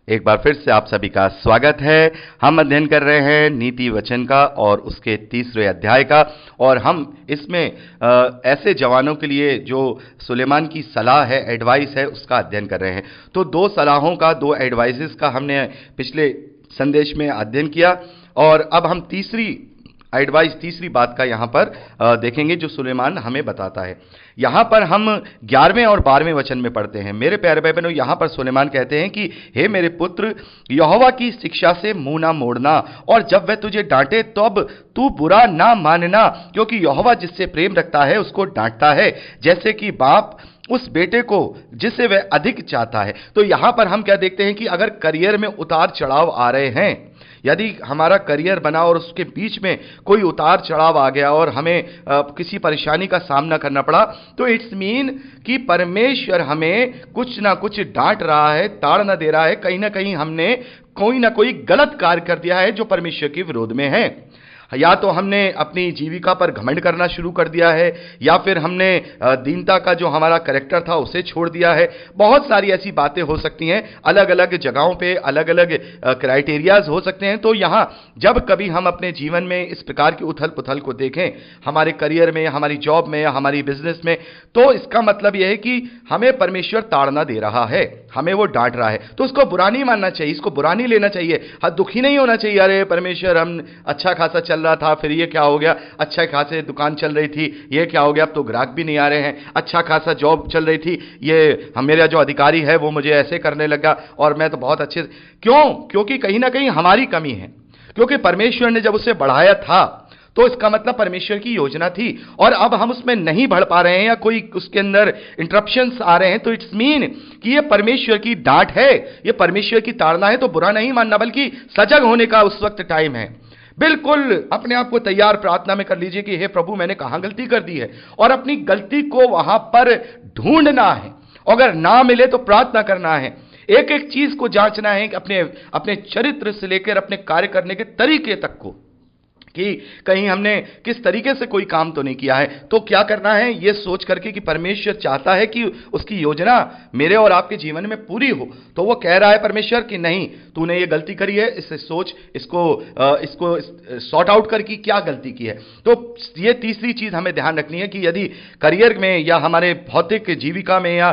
एक बार फिर से आप सभी का स्वागत है। हम अध्ययन कर रहे हैं नीति वचन का और उसके तीसरे अध्याय का, और हम इसमें ऐसे जवानों के लिए जो सुलेमान की सलाह है, एडवाइस है, उसका अध्ययन कर रहे हैं। तो दो सलाहों का, दो एडवाइसेस का हमने पिछले संदेश में अध्ययन किया, और अब हम तीसरी बात का यहां पर देखेंगे जो सुलेमान हमें बताता है। यहां पर हम 11वें और 12वें वचन में पढ़ते हैं। मेरे प्यारे भाई बहनों, यहां पर सुलेमान कहते हैं कि हे मेरे पुत्र, यहोवा की शिक्षा से मुंह ना मोड़ना, और जब वह तुझे डांटे तब तू बुरा ना मानना, क्योंकि यहोवा जिससे प्रेम रखता है उसको डांटता है, जैसे कि बाप उस बेटे को जिसे वह अधिक चाहता है। तो यहां पर हम क्या देखते हैं कि अगर करियर में उतार चढ़ाव आ रहे हैं, यदि हमारा करियर बना और उसके बीच में कोई उतार चढ़ाव आ गया और हमें किसी परेशानी का सामना करना पड़ा, तो इट्स मीन कि परमेश्वर हमें कुछ ना कुछ डांट रहा है, ताड़ना दे रहा है। कहीं ना कहीं हमने कोई ना कोई गलत कार्य कर दिया है जो परमेश्वर के विरोध में है। या तो हमने अपनी जीविका पर घमंड करना शुरू कर दिया है, या फिर हमने दीनता का जो हमारा कैरेक्टर था उसे छोड़ दिया है। बहुत सारी ऐसी बातें हो सकती हैं, अलग अलग जगहों पे अलग अलग क्राइटेरियाज हो सकते हैं। तो यहां जब कभी हम अपने जीवन में इस प्रकार की उथल पुथल को देखें, हमारे करियर में, हमारी जॉब में या हमारी बिजनेस में, तो इसका मतलब यह है कि हमें परमेश्वर ताड़ना दे रहा है, हमें वो डांट रहा है। तो उसको बुरा नहीं मानना चाहिए, इसको बुरा नहीं लेना चाहिए, दुखी नहीं होना चाहिए। अरे परमेश्वर, हम अच्छा खासा चल रहा था, फिर ये क्या हो गया? अच्छा खासे दुकान चल रही थी, ये क्या हो गया? अब तो ग्राहक भी नहीं आ रहे हैं। अच्छा खासा जॉब चल रही थी, ये मेरा जो अधिकारी है वो मुझे ऐसे करने लगा, और मैं तो बहुत अच्छे। क्यों? क्योंकि कहीं ना कहीं हमारी कमी है। क्योंकि परमेश्वर ने जब उसे बढ़ाया था तो इसका मतलब परमेश्वर की योजना थी, और अब हम उसमें नहीं बढ़ पा रहे हैं या कोई उसके अंदर इंटरप्शंस आ रहे हैं, तो इट्स मीन कि ये परमेश्वर की डांट है, ये परमेश्वर की ताड़ना है। तो बुरा नहीं मानना, बल्कि सजग होने का उस वक्त टाइम है। बिल्कुल अपने आप को तैयार प्रार्थना में कर लीजिए कि हे प्रभु, मैंने कहां गलती कर दी है, और अपनी गलती को वहां पर ढूंढना है। अगर ना मिले तो प्रार्थना करना है, एक एक चीज को जांचना है, अपने चरित्र से लेकर अपने कार्य करने के तरीके तक को, कि कहीं हमने किस तरीके से कोई काम तो नहीं किया है। तो क्या करना है, यह सोच करके कि परमेश्वर चाहता है कि उसकी योजना मेरे और आपके जीवन में पूरी हो। तो वो कह रहा है परमेश्वर कि नहीं, तूने ये गलती करी है, इससे सोच, इसको सॉर्ट आउट कर कि क्या गलती की है। तो ये तीसरी चीज हमें ध्यान रखनी है कि यदि करियर में या हमारे भौतिक जीविका में या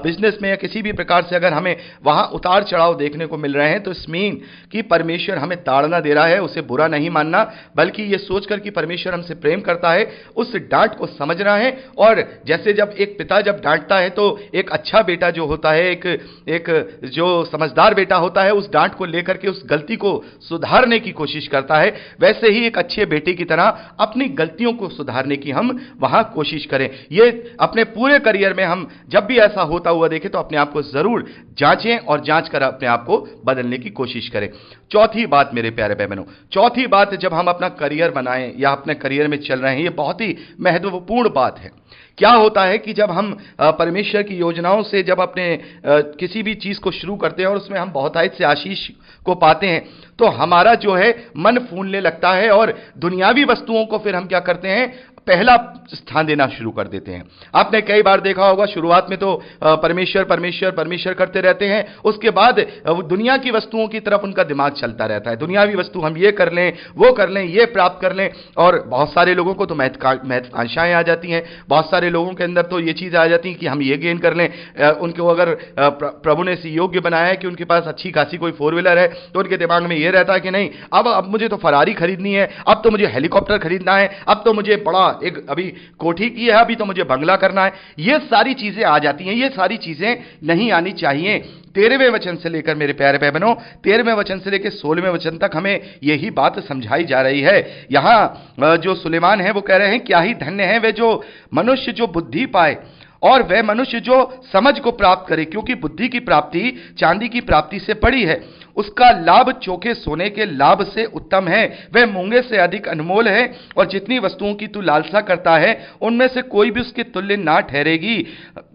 बिजनेस में या किसी भी प्रकार से अगर हमें वहां उतार चढ़ाव देखने को मिल रहे हैं, तो इसमीन कि परमेश्वर हमें ताड़ना दे रहा है। उसे बुरा नहीं मानना, बल्कि यह सोचकर कि परमेश्वर हमसे प्रेम करता है, उस डांट को समझना है। और जैसे जब एक पिता जब डांटता है, तो एक अच्छा बेटा जो होता है, एक जो समझदार बेटा होता है, उस डांट को लेकर के उस गलती को सुधारने की कोशिश करता है। वैसे ही एक अच्छे बेटे की तरह अपनी गलतियों को सुधारने की हम वहां कोशिश करें। ये अपने पूरे करियर में हम जब भी ऐसा होता हुआ देखें, तो अपने आप को जरूर जांचें और जांच कर अपने आप को बदलने की कोशिश करें। चौथी बात मेरे प्यारे भाई बहनों, चौथी बात, जब हम अपना करियर बनाएं या अपने करियर में चल रहे हैं, ये बहुत ही महत्वपूर्ण बात है। क्या होता है कि जब हम परमेश्वर की योजनाओं से जब अपने किसी भी चीज को शुरू करते हैं और उसमें हम बहुतायत से आशीष को पाते हैं, तो हमारा जो है मन फूलने लगता है, और दुनियावी वस्तुओं को फिर हम क्या करते हैं, पहला स्थान देना शुरू कर देते हैं। आपने कई बार देखा होगा, शुरुआत में तो परमेश्वर परमेश्वर परमेश्वर करते रहते हैं, उसके बाद दुनिया की वस्तुओं की तरफ उनका दिमाग चलता रहता है। दुनियावी वस्तु हम ये कर लें, वो कर लें, ये प्राप्त कर लें। और बहुत सारे लोगों को तो महत्वाकांक्षाएं आ जाती हैं, बहुत सारे लोगों के अंदर तो ये चीज़ आ जाती है कि हम ये गेन कर लें। उनको अगर प्रभु ने इसे योग्य बनाया है कि उनके पास अच्छी खासी कोई 4 व्हीलर है, तो उनके दिमाग में ये रहता है कि नहीं, अब मुझे तो फरारी खरीदनी है, अब तो मुझे हेलीकॉप्टर खरीदना है, अब तो मुझे बड़ा एक अभी कोठी की है, अभी तो मुझे बंगला करना है। ये सारी चीजें आ जाती हैं। ये सारी चीजें नहीं आनी चाहिए। 13वें वचन से लेकर मेरे प्यारे भाई बहनों, 13वें वचन से लेकर 16वें वचन तक हमें यही बात समझाई जा रही है। यहां जो सुलेमान है वो कह रहे हैं, क्या ही धन्य है वे जो मनुष्य जो बुद्धि पाए, और वह मनुष्य जो समझ को प्राप्त करे, क्योंकि बुद्धि की प्राप्ति चांदी की प्राप्ति से बड़ी है, उसका लाभ चोखे सोने के लाभ से उत्तम है, वह मूंगे से अधिक अनमोल है, और जितनी वस्तुओं की तू लालसा करता है उनमें से कोई भी उसके तुल्य ना ठहरेगी।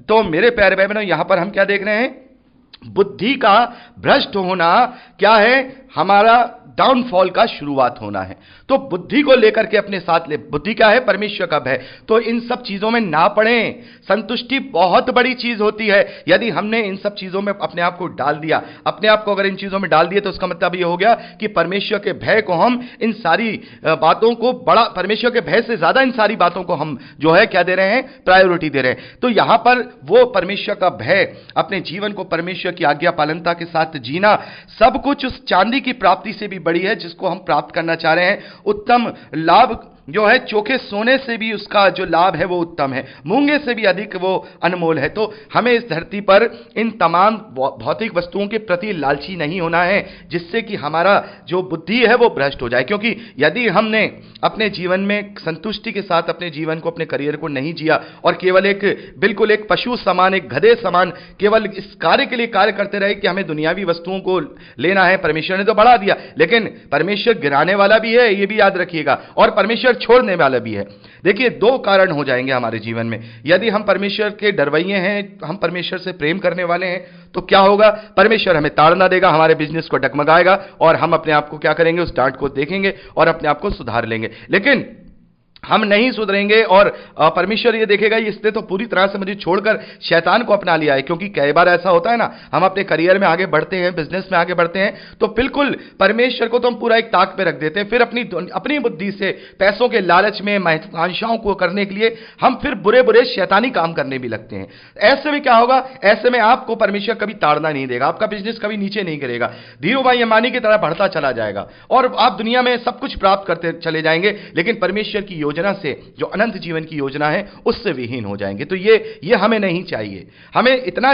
तो मेरे प्यारे भाई बहनों, यहां पर हम क्या देख रहे हैं बुद्धि का भ्रष्ट होना क्या है? हमारा डाउनफॉल का शुरुआत होना है। तो बुद्धि को लेकर के अपने साथ ले, बुद्धि क्या है? परमेश्वर का भय। तो इन सब चीजों में ना पड़ें। संतुष्टि बहुत बड़ी चीज होती है। यदि हमने इन सब चीजों में अपने आप को डाल दिया, अपने आप को अगर इन चीजों में डाल दिया, तो उसका मतलब यह हो गया कि परमेश्वर के भय को हम इन सारी बातों को बड़ा, परमेश्वर के भय से ज्यादा इन सारी बातों को हम जो है क्या दे रहे हैं? प्रायोरिटी दे रहे हैं। तो यहां पर वो परमेश्वर का भय, अपने जीवन को परमेश्वर की आज्ञा पालनता के साथ जीना, सब कुछ उस चांदी की प्राप्ति से भी बड़ी है जिसको हम प्राप्त करना चाह रहे हैं। उत्तम लाभ जो है, चोखे सोने से भी उसका जो लाभ है वो उत्तम है, मूंगे से भी अधिक वो अनमोल है। तो हमें इस धरती पर इन तमाम भौतिक वस्तुओं के प्रति लालची नहीं होना है, जिससे कि हमारा जो बुद्धि है वो भ्रष्ट हो जाए। क्योंकि यदि हमने अपने जीवन में संतुष्टि के साथ अपने जीवन को, अपने करियर को नहीं जिया और केवल बिल्कुल एक पशु समान, एक गधे समान केवल इस कार्य के लिए कार्य करते रहे कि हमें दुनियावी वस्तुओं को लेना है, परमेश्वर ने तो बढ़ा दिया, लेकिन परमेश्वर गिराने वाला भी है, ये भी याद रखिएगा, और परमेश्वर छोड़ने वाला भी है। देखिए, दो कारण हो जाएंगे हमारे जीवन में। यदि हम परमेश्वर के डरवैये हैं, हम परमेश्वर से प्रेम करने वाले हैं, तो क्या होगा? परमेश्वर हमें ताड़ना देगा, हमारे बिजनेस को डगमगाएगा और हम अपने आप को क्या करेंगे? उस डांट को देखेंगे और अपने आप को सुधार लेंगे। लेकिन हम नहीं सुधरेंगे और परमेश्वर ये देखेगा इसने तो पूरी तरह से मुझे छोड़कर शैतान को अपना लिया है। क्योंकि कई बार ऐसा होता है ना, हम अपने करियर में आगे बढ़ते हैं, बिजनेस में आगे बढ़ते हैं, तो बिल्कुल परमेश्वर को तो हम पूरा एक ताक पे रख देते हैं। फिर अपनी बुद्धि से, पैसों के लालच में, महत्वाकांक्षाओं को करने के लिए हम फिर बुरे बुरे शैतानी काम करने भी लगते हैं। ऐसे में क्या होगा? ऐसे में आपको परमेश्वर कभी ताड़ना नहीं देगा, आपका बिजनेस कभी नीचे नहीं गिरेगा, धीरूभाई अंबानी की तरह बढ़ता चला जाएगा और आप दुनिया में सब कुछ प्राप्त करते चले जाएंगे। लेकिन परमेश्वर की योजना से, जो अनंत जीवन की योजना है, उससे विहीन हो जाएंगे। तो ये हमें नहीं चाहिए। हमें इतना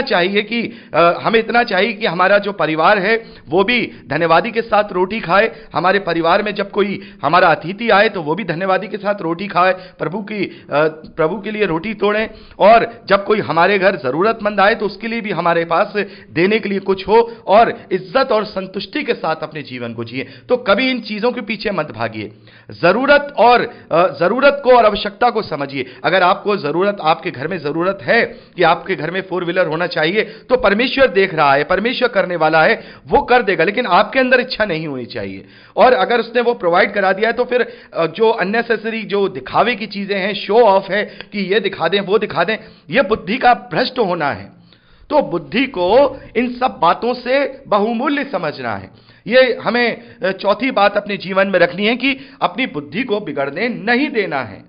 चाहिए कि हमारा जो परिवार है वो भी धन्यवादी के साथ रोटी खाए। हमारे परिवार में जब कोई हमारा अतिथि आए तो वो भी धन्यवादी के साथ रोटी खाए, प्रभु के लिए रोटी तोड़ें। और जब कोई हमारे घर जरूरतमंद आए तो उसके लिए भी हमारे पास देने के लिए कुछ हो, और इज्जत और संतुष्टि के साथ अपने जीवन को जिए। तो कभी इन चीजों के पीछे मत भागिए। जरूरत को और आवश्यकता को समझिए। अगर आपको जरूरत, आपके घर में जरूरत है कि आपके घर में 4 व्हीलर होना चाहिए, तो परमेश्वर देख रहा है, परमेश्वर करने वाला है, वो कर देगा। लेकिन आपके अंदर इच्छा नहीं होनी चाहिए। और अगर उसने वो प्रोवाइड करा दिया है तो फिर जो अननेसेसरी, जो दिखावे की चीजें हैं, शो ऑफ है कि ये दिखा दें, वो दिखा दें, ये बुद्धि का भ्रष्ट होना है। तो बुद्धि को इन सब बातों से बहुमूल्य समझना है। ये हमें चौथी बात अपने जीवन में रखनी है कि अपनी बुद्धि को बिगड़ने नहीं देना है।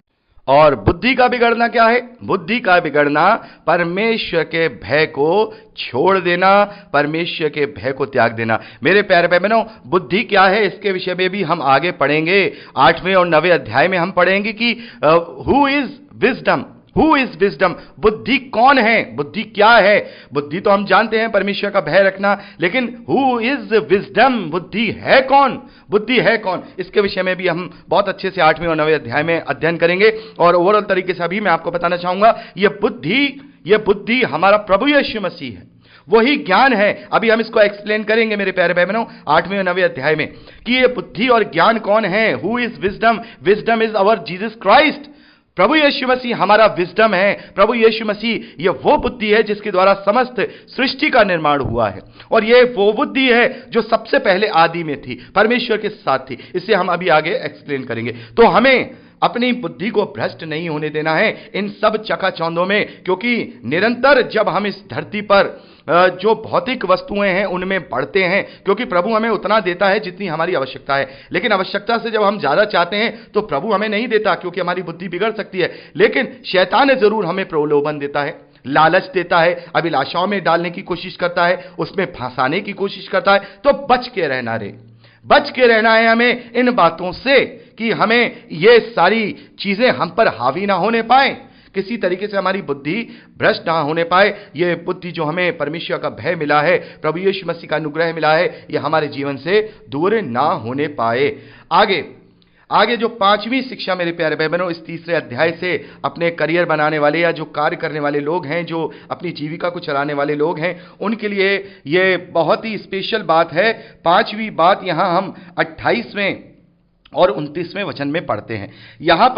और बुद्धि का बिगड़ना क्या है? बुद्धि का बिगड़ना परमेश्वर के भय को छोड़ देना, परमेश्वर के भय को त्याग देना। मेरे प्यारे भाई बहनों, बुद्धि क्या है इसके विषय में भी हम आगे पढ़ेंगे। 8वें और 9वें अध्याय में हम पढ़ेंगे कि who is wisdom, who is wisdom, बुद्धि कौन है, बुद्धि क्या है। बुद्धि तो हम जानते हैं परमेश्वर का भय रखना, लेकिन हु इज विजडम, बुद्धि है कौन, बुद्धि है कौन, इसके विषय में भी हम बहुत अच्छे से 8वें और 9वें अध्याय में अध्ययन करेंगे। और ओवरऑल तरीके से अभी मैं आपको बताना चाहूंगा, यह बुद्धि हमारा प्रभु यीशु मसीह है, वही ज्ञान है। अभी हम इसको एक्सप्लेन करेंगे मेरे प्यारे भाई बहनों 8वें और 9वें अध्याय में कि यह बुद्धि और ज्ञान कौन है। Who is wisdom, wisdom is our Jesus Christ. प्रभु यीशु मसीह हमारा विजडम है। प्रभु यीशु मसीह ये वो बुद्धि है जिसके द्वारा समस्त सृष्टि का निर्माण हुआ है, और ये वो बुद्धि है जो सबसे पहले आदि में थी, परमेश्वर के साथ थी। इसे हम अभी आगे एक्सप्लेन करेंगे। तो हमें अपनी बुद्धि को भ्रष्ट नहीं होने देना है इन सब चकाचौंधों में, क्योंकि निरंतर जब हम इस धरती पर जो भौतिक वस्तुएं हैं उनमें बढ़ते हैं, क्योंकि प्रभु हमें उतना देता है जितनी हमारी आवश्यकता है। लेकिन आवश्यकता से जब हम ज्यादा चाहते हैं तो प्रभु हमें नहीं देता, क्योंकि हमारी बुद्धि बिगड़ सकती है। लेकिन शैतान जरूर हमें प्रलोभन देता है, लालच देता है, अभिलाषाओं में डालने की कोशिश करता है, उसमें फंसाने की कोशिश करता है। तो बच के रहना रे, बच के रहना है हमें इन बातों से, कि हमें ये सारी चीजें हम पर हावी ना होने पाए, किसी तरीके से हमारी बुद्धि भ्रष्ट ना होने पाए। ये बुद्धि जो हमें परमेश्वर का भय मिला है, प्रभु यीशु मसीह का अनुग्रह मिला है, ये हमारे जीवन से दूर ना होने पाए। आगे जो 5वीं शिक्षा मेरे प्यारे भाई बहनों, इस तीसरे अध्याय से अपने करियर बनाने वाले या जो कार्य करने वाले लोग हैं, जो अपनी जीविका को चलाने वाले लोग हैं, उनके लिए ये बहुत ही स्पेशल बात है। 5वीं बात यहां हम 28वें और 29वें वचन में पढ़ते हैं, यहां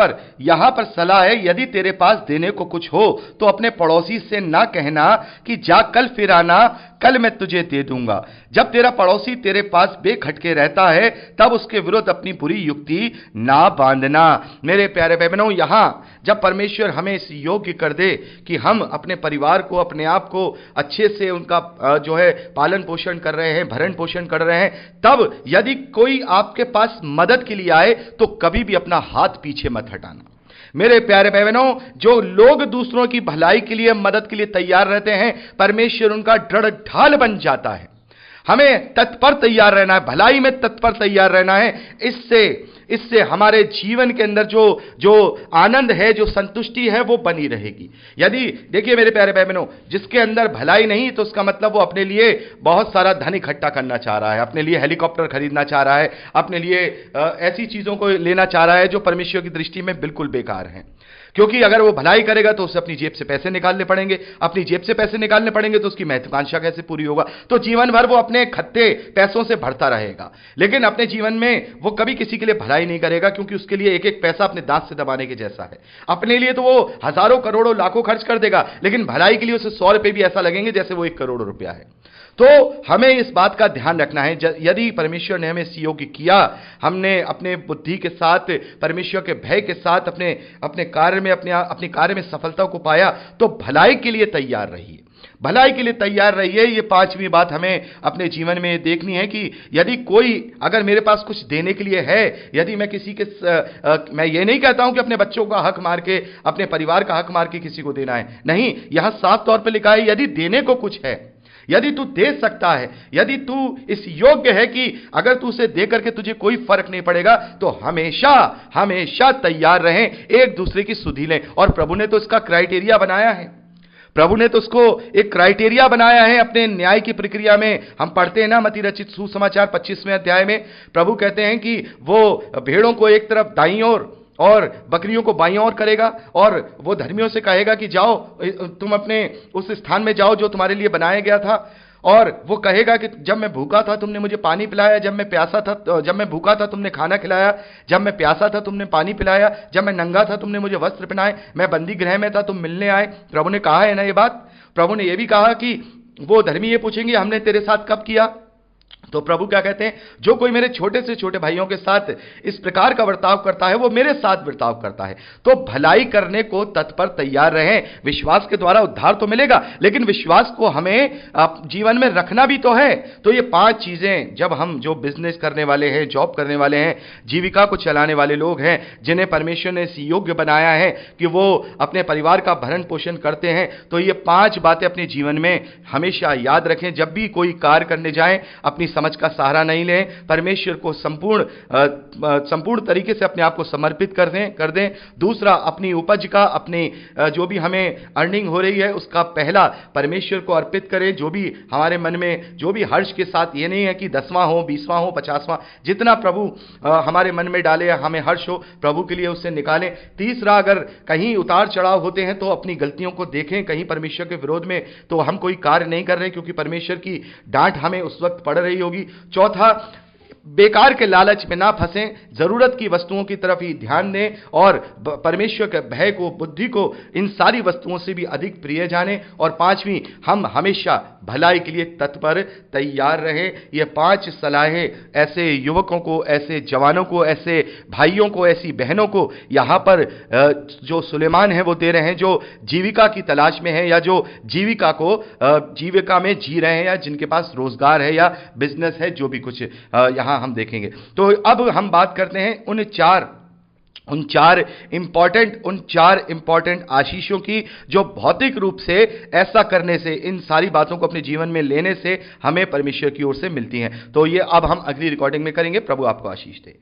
पर सलाह है, यदि तेरे पास देने को कुछ हो तो अपने पड़ोसी से ना कहना कि जा कल फिर आना, कल मैं तुझे दे दूंगा। जब तेरा पड़ोसी तेरे पास बेखटके रहता है तब उसके विरुद्ध अपनी बुरी युक्ति ना बांधना। मेरे प्यारे भाई बहनों, यहां जब परमेश्वर हमें इस योग्य कर दे कि हम अपने परिवार को, अपने आप को अच्छे से उनका जो है पालन पोषण कर रहे हैं, भरण पोषण कर रहे हैं, तब यदि कोई आपके पास मदद के लिए आए तो कभी भी अपना हाथ पीछे मत हटाना। मेरे प्यारे भाई बहनों, जो लोग दूसरों की भलाई के लिए, मदद के लिए तैयार रहते हैं, परमेश्वर उनका दृढ़ ढाल बन जाता है। हमें तत्पर तैयार रहना है, भलाई में तत्पर तैयार रहना है। इससे हमारे जीवन के अंदर जो आनंद है, जो संतुष्टि है, वो बनी रहेगी। यदि देखिए मेरे प्यारे भाई बहनों, जिसके अंदर भलाई नहीं तो उसका मतलब वो अपने लिए बहुत सारा धन इकट्ठा करना चाह रहा है, अपने लिए हेलीकॉप्टर खरीदना चाह रहा है, अपने लिए ऐसी चीजों को लेना चाह रहा है जो परमेश्वर की दृष्टि में बिल्कुल बेकार है। क्योंकि अगर वो भलाई करेगा तो उसे अपनी जेब से पैसे निकालने पड़ेंगे, अपनी जेब से पैसे निकालने पड़ेंगे तो उसकी महत्वाकांक्षा कैसे पूरी होगा? तो जीवन भर वो अपने खत्ते पैसों से भरता रहेगा, लेकिन अपने जीवन में वो कभी किसी के लिए भलाई नहीं करेगा, क्योंकि उसके लिए एक एक पैसा अपने दांत से दबाने के जैसा है। अपने लिए तो वो हजारों करोड़ों लाखों खर्च कर देगा, लेकिन भलाई के लिए उसे 100 रुपए भी ऐसा लगेंगे जैसे वो 1 करोड़ रुपया है। तो हमें इस बात का ध्यान रखना है, यदि परमेश्वर ने हमें इस योग्य किया, हमने अपने बुद्धि के साथ, परमेश्वर के भय के साथ अपने कार्य में, अपने कार्य में सफलता को पाया, तो भलाई के लिए तैयार रहिए, भलाई के लिए तैयार रहिए। ये 5वीं बात हमें अपने जीवन में देखनी है कि यदि कोई, अगर मेरे पास कुछ देने के लिए है, यदि मैं किसी के मैं ये नहीं कहता हूं कि अपने बच्चों का हक मार के, अपने परिवार का हक मार के किसी को देना है, नहीं, यहां साफ तौर पर लिखा है यदि देने को कुछ है, यदि तू दे सकता है, यदि तू इस योग्य है कि अगर तू उसे दे करके तुझे कोई फर्क नहीं पड़ेगा, तो हमेशा तैयार रहें, एक दूसरे की सुधि लें। और प्रभु ने तो इसका क्राइटेरिया बनाया है, प्रभु ने तो उसको एक क्राइटेरिया बनाया है अपने न्याय की प्रक्रिया में। हम पढ़ते हैं ना, मत्ती रचित सुसमाचार 25वें अध्याय में प्रभु कहते हैं कि वो भेड़ों को एक तरफ दाईं ओर और बकरियों को बाईं ओर करेगा, और वो धर्मियों से कहेगा कि जाओ, तुम अपने उस स्थान में जाओ जो तुम्हारे लिए बनाया गया था। और वो कहेगा कि जब मैं भूखा था तुमने मुझे पानी पिलाया, जब मैं भूखा था तुमने खाना खिलाया, जब मैं प्यासा था तुमने पानी पिलाया, जब मैं नंगा था तुमने मुझे वस्त्र पहनाए, मैं बंदी गृह में था तुम मिलने आए। प्रभु ने कहा है ना ये बात। प्रभु ने ये भी कहा कि वो धर्मी ये पूछेंगे हमने तेरे साथ कब किया? तो प्रभु क्या कहते हैं, जो कोई मेरे छोटे से छोटे भाइयों के साथ इस प्रकार का बर्ताव करता है वो मेरे साथ बर्ताव करता है। तो भलाई करने को तत्पर तैयार रहें। विश्वास के द्वारा उद्धार तो मिलेगा, लेकिन विश्वास को हमें जीवन में रखना भी तो है। तो ये 5 चीजें, जब हम जो बिजनेस करने वाले हैं, जॉब करने वाले हैं, जीविका को चलाने वाले लोग हैं, जिन्हें परमेश्वर ने इस योग्य बनाया है कि वो अपने परिवार का भरण पोषण करते हैं, तो ये 5 बातें अपने जीवन में हमेशा याद रखें। जब भी कोई कार्य करने जाएं, अपनी समझ का सहारा नहीं लें, परमेश्वर को संपूर्ण तरीके से अपने आप को समर्पित कर दें। दूसरा, अपनी उपज का, अपनी जो भी हमें अर्निंग हो रही है उसका पहला परमेश्वर को अर्पित करें। जो भी हमारे मन में, जो भी हर्ष के साथ, ये नहीं है कि 10वां हो, 20वां हो, 50वां, जितना प्रभु हमारे मन में डाले, हमें हर्ष हो, प्रभु के लिए उससे निकालें। तीसरा, अगर कहीं उतार चढ़ाव होते हैं तो अपनी गलतियों को देखें, कहीं परमेश्वर के विरोध में तो हम कोई कार्य नहीं कर रहे, क्योंकि परमेश्वर की डांट हमें उस वक्त पड़ रही होगी। चौथा, बेकार के लालच में ना फंसें, जरूरत की वस्तुओं की तरफ ही ध्यान दें और परमेश्वर के भय को, बुद्धि को इन सारी वस्तुओं से भी अधिक प्रिय जानें। और 5वीं, हम हमेशा भलाई के लिए तत्पर तैयार रहें। ये 5 सलाहें ऐसे युवकों को, ऐसे जवानों को, ऐसे भाइयों को, ऐसी बहनों को यहाँ पर जो सुलेमान है वो दे रहे हैं, जो जीविका की तलाश में है, या जो जीविका में जी रहे हैं, या जिनके पास रोजगार है या बिजनेस है, जो भी कुछ यहाँ हम देखेंगे। तो अब हम बात करते हैं उन चार इंपॉर्टेंट आशीषों की, जो भौतिक रूप से ऐसा करने से, इन सारी बातों को अपने जीवन में लेने से हमें परमेश्वर की ओर से मिलती हैं। तो ये अब हम अगली रिकॉर्डिंग में करेंगे। प्रभु आपको आशीष दे।